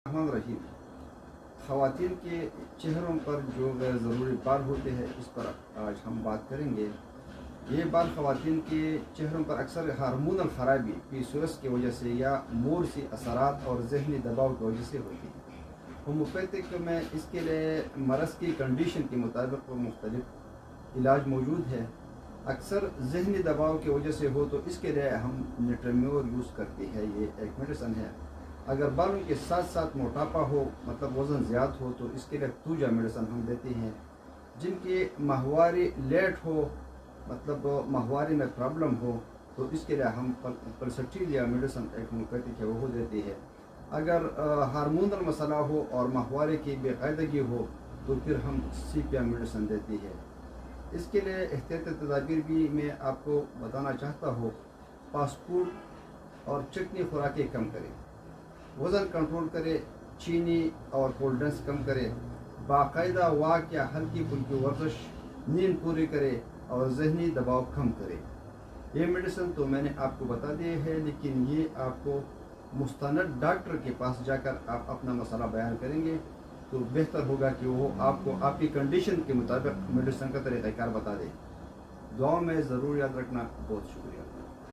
الرحمن الرحیم، خواتین کے چہروں پر جو غیر ضروری بال ہوتے ہیں اس پر آج ہم بات کریں گے۔ یہ بال خواتین کے چہروں پر اکثر ہارمونل خرابی پی سی او ایس کی وجہ سے یا مورثی اثرات اور ذہنی دباؤ کی وجہ سے ہوتی ہے۔ ہومیوپیتھک میں اس کے لیے مرض کی کنڈیشن کے مطابق مختلف علاج موجود ہے۔ اکثر ذہنی دباؤ کی وجہ سے ہو تو اس کے لیے ہم نیٹرمیور یوز کرتے ہیں، یہ ایک میڈیسن ہے۔ اگر بالوں کے ساتھ ساتھ موٹاپا ہو، مطلب وزن زیادہ ہو، تو اس کے لیے توجا میڈیسن ہم دیتے ہیں۔ جن کی ماہواری لیٹ ہو، مطلب ماہواری میں پرابلم ہو، تو اس کے لیے ہم پلسٹیلیا میڈیسن ایک ہومیوپیتھک ہے وہ دیتے ہیں۔ اگر ہارمونل مسئلہ ہو اور ماہواری کی بے قاعدگی ہو تو پھر ہم سیپیا میڈیسن دیتے ہیں۔ اس کے لیے احتیاطی تدابیر بھی میں آپ کو بتانا چاہتا ہوں۔ فاسٹ فوڈ اور چٹنی خوراکیں کم کریں، وزن کنٹرول کرے، چینی اور کولڈ ڈرنکس کم کرے، باقاعدہ واک یا ہلکی پھلکی ورزش، نیند پوری کرے اور ذہنی دباؤ کم کرے۔ یہ میڈیسن تو میں نے آپ کو بتا دیے ہے، لیکن یہ آپ کو مستند ڈاکٹر کے پاس جا کر آپ اپنا مسئلہ بیان کریں گے تو بہتر ہوگا کہ وہ آپ کو آپ کی کنڈیشن کے مطابق میڈیسن کا طریقہ کار بتا دے۔ دعاؤں میں ضرور یاد رکھنا۔ بہت شکریہ۔